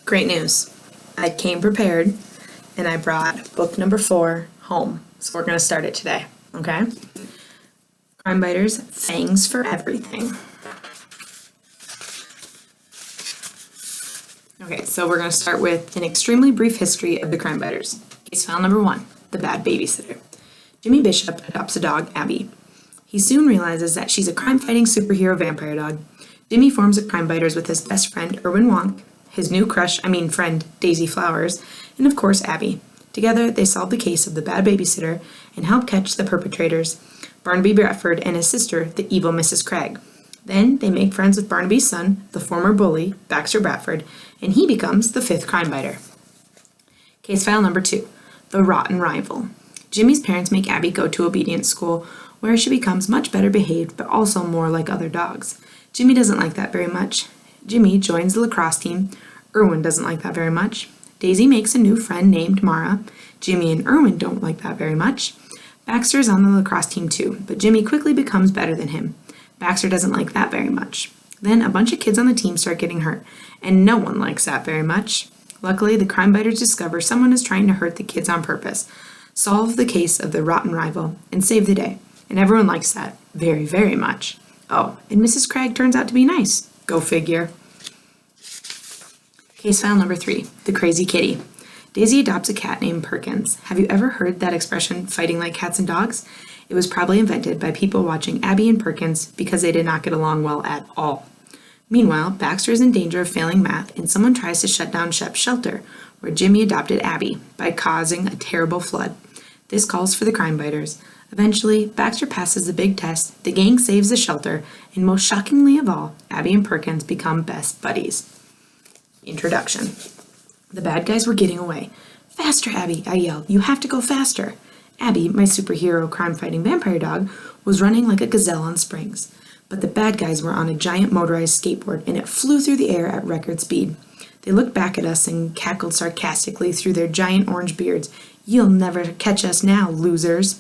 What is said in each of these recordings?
Great news. I came prepared and I brought book number 4 home. So we're going to start it today, okay? Crime Biters, Fangs for Everything. Okay, so we're going to start with an extremely brief history of the Crime Biters. Case file number 1, the bad babysitter. Jimmy Bishop adopts a dog, Abby. He soon realizes that she's a crime-fighting superhero vampire dog. Jimmy forms a Crime Biters with his best friend, Erwin Wonk, his new friend, Daisy Flowers, and of course, Abby. Together, they solve the case of the bad babysitter and help catch the perpetrators, Barnaby Bradford and his sister, the evil Mrs. Craig. Then, they make friends with Barnaby's son, the former bully, Baxter Bradford, and he becomes the 5th crime biter. Case file number 2, the rotten rival. Jimmy's parents make Abby go to obedience school, where she becomes much better behaved, but also more like other dogs. Jimmy doesn't like that very much. Jimmy joins the lacrosse team. Erwin doesn't like that very much. Daisy makes a new friend named Mara. Jimmy and Erwin don't like that very much. Baxter is on the lacrosse team too, but Jimmy quickly becomes better than him. Baxter doesn't like that very much. Then a bunch of kids on the team start getting hurt, and no one likes that very much. Luckily, the crime biters discover someone is trying to hurt the kids on purpose, solve the case of the rotten rival, and save the day. And everyone likes that very, very much. Oh, and Mrs. Craig turns out to be nice. Go figure. Case file number 3, the crazy kitty. Daisy adopts a cat named Perkins. Have you ever heard that expression, fighting like cats and dogs? It was probably invented by people watching Abby and Perkins because they did not get along well at all. Meanwhile, Baxter is in danger of failing math, and someone tries to shut down Shep's shelter, where Jimmy adopted Abby, by causing a terrible flood. This calls for the crime biters. Eventually, Baxter passes the big test, the gang saves the shelter, and most shockingly of all, Abby and Perkins become best buddies. Introduction. The bad guys were getting away. "Faster, Abby," I yelled. "You have to go faster." Abby, my superhero crime-fighting vampire dog, was running like a gazelle on springs. But the bad guys were on a giant motorized skateboard, and it flew through the air at record speed. They looked back at us and cackled sarcastically through their giant orange beards. "You'll never catch us now, losers."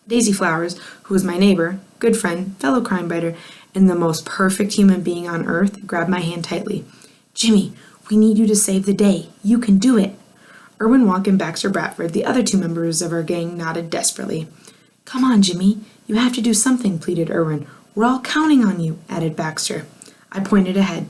Daisy Flowers, who was my neighbor, good friend, fellow crime biter, and the most perfect human being on earth, grabbed my hand tightly. "Jimmy, we need you to save the day. You can do it." Erwin Wonk and Baxter Bradford, the other 2 members of our gang, nodded desperately. "Come on, Jimmy. You have to do something," pleaded Erwin. "We're all counting on you," added Baxter. I pointed ahead.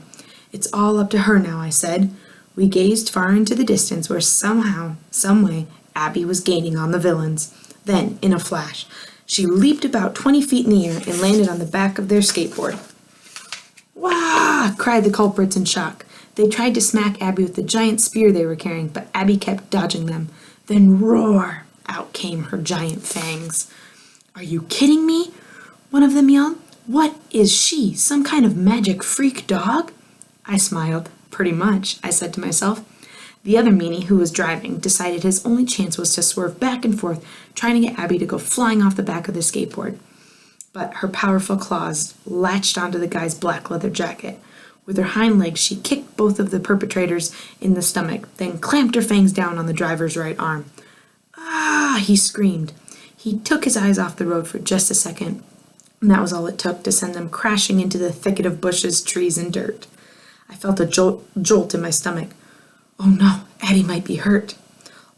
"It's all up to her now," I said. We gazed far into the distance where somehow, someway, Abby was gaining on the villains. Then, in a flash, she leaped about 20 feet in the air and landed on the back of their skateboard. "Wah!" cried the culprits in shock. They tried to smack Abby with the giant spear they were carrying, but Abby kept dodging them. Then roar! Out came her giant fangs. "Are you kidding me?" one of them yelled. "What is she, some kind of magic freak dog?" I smiled. "Pretty much," I said to myself. The other meanie, who was driving, decided his only chance was to swerve back and forth, trying to get Abby to go flying off the back of the skateboard. But her powerful claws latched onto the guy's black leather jacket. With her hind legs, she kicked both of the perpetrators in the stomach, then clamped her fangs down on the driver's right arm. "Ah!" he screamed. He took his eyes off the road for just a second, and that was all it took to send them crashing into the thicket of bushes, trees, and dirt. I felt a jolt in my stomach. Oh no, Addie might be hurt.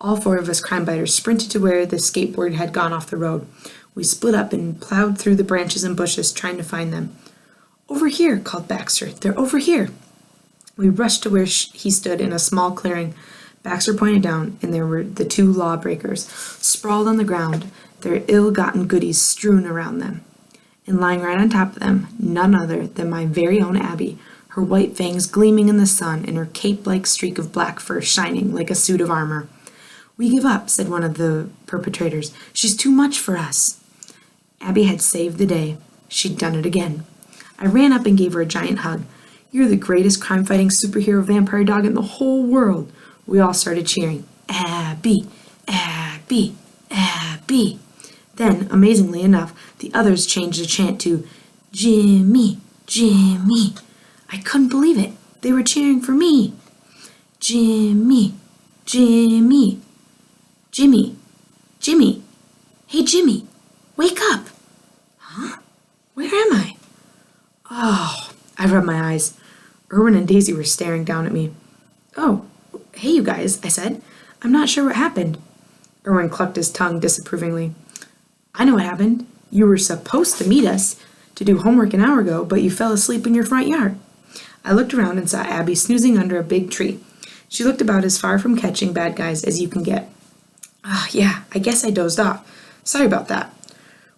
All 4 of us crime biters sprinted to where the skateboard had gone off the road. We split up and plowed through the branches and bushes, trying to find them. "Over here," called Baxter. "They're over here." We rushed to where he stood in a small clearing. Baxter pointed down, and there were the 2 lawbreakers, sprawled on the ground, their ill-gotten goodies strewn around them. And lying right on top of them, none other than my very own Abby, her white fangs gleaming in the sun and her cape-like streak of black fur shining like a suit of armor. "We give up," said one of the perpetrators. "She's too much for us." Abby had saved the day. She'd done it again. I ran up and gave her a giant hug. "You're the greatest crime-fighting superhero vampire dog in the whole world." We all started cheering. "Abby! Abby! Abby!" Then, amazingly enough, the others changed the chant to "Jimmy! Jimmy!" I couldn't believe it. They were cheering for me. "Jimmy! Jimmy! Jimmy! Jimmy! Hey, Jimmy! Wake up!" "Huh? Where am I?" Oh, I rubbed my eyes. Erwin and Daisy were staring down at me. Oh, hey, you guys, I said. I'm not sure what happened. Erwin clucked his tongue disapprovingly. I know what happened. You were supposed to meet us to do homework an hour ago, but you fell asleep in your front yard. I looked around and saw Abby snoozing under a big tree. She looked about as far from catching bad guys as you can get. Yeah, I guess I dozed off. Sorry about that.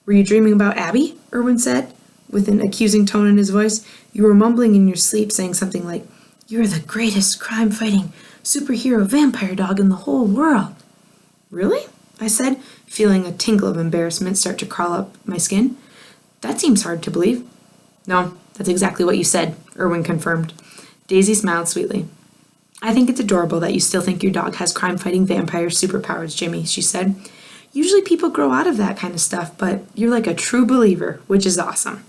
Were you dreaming about Abby? Erwin said, with an accusing tone in his voice. You were mumbling in your sleep, saying something like, You're the greatest crime-fighting superhero vampire dog in the whole world. Really? I said, feeling a tingle of embarrassment start to crawl up my skin. That seems hard to believe. No, that's exactly what you said, Erwin confirmed. Daisy smiled sweetly. I think it's adorable that you still think your dog has crime-fighting vampire superpowers, Jimmy, she said. Usually people grow out of that kind of stuff, but you're like a true believer, which is awesome.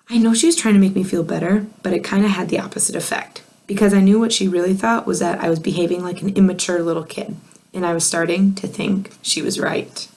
I know she was trying to make me feel better, but it kind of had the opposite effect, because I knew what she really thought was that I was behaving like an immature little kid, and I was starting to think she was right.